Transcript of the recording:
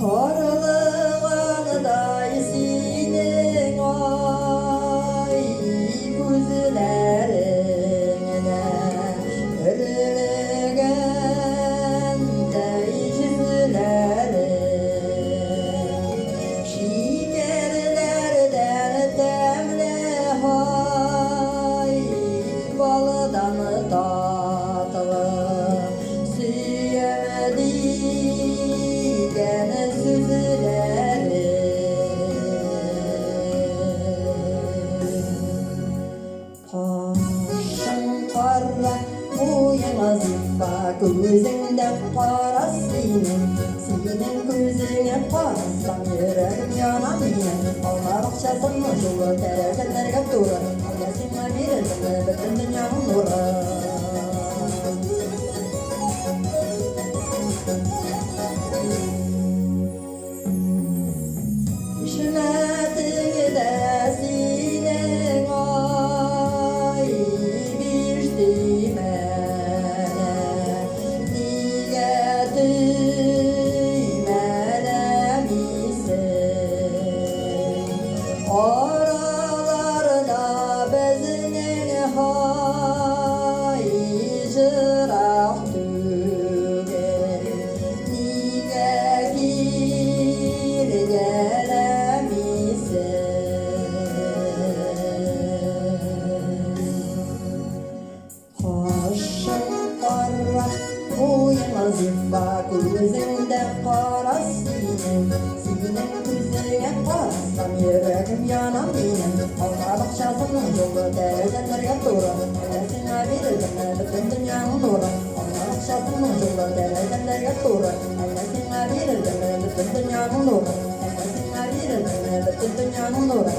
Parlağanday senin ay gözlerine örülgende yüzlerin şekerlerden demli hay baldan tatlı süyemediğen sözleri Kaşın kara boyun ziffa gözünden para senin gözüne parasam yüreğim yanar benim Allah akşasın yolu derecenlerge doğru Allah sana verirdim bütün dünyanın nuru İşmetini de senin ay biçtimene niye düğmelemizsin Aralarda bezinin hay çırak tüger niye gir Kaşın kara boyun ziffa gözünde kara senin gözüne parasam yüreğim yanar benim Allah akşasın yolu derecenlerge doğru Allah sana verirdim bütün dünyanın nuru Allah akşasın yolu derecenlerge doğru Allah sana verirdim bütün dünyanın nuru Allah sana verirdim bütün dünyanın nuru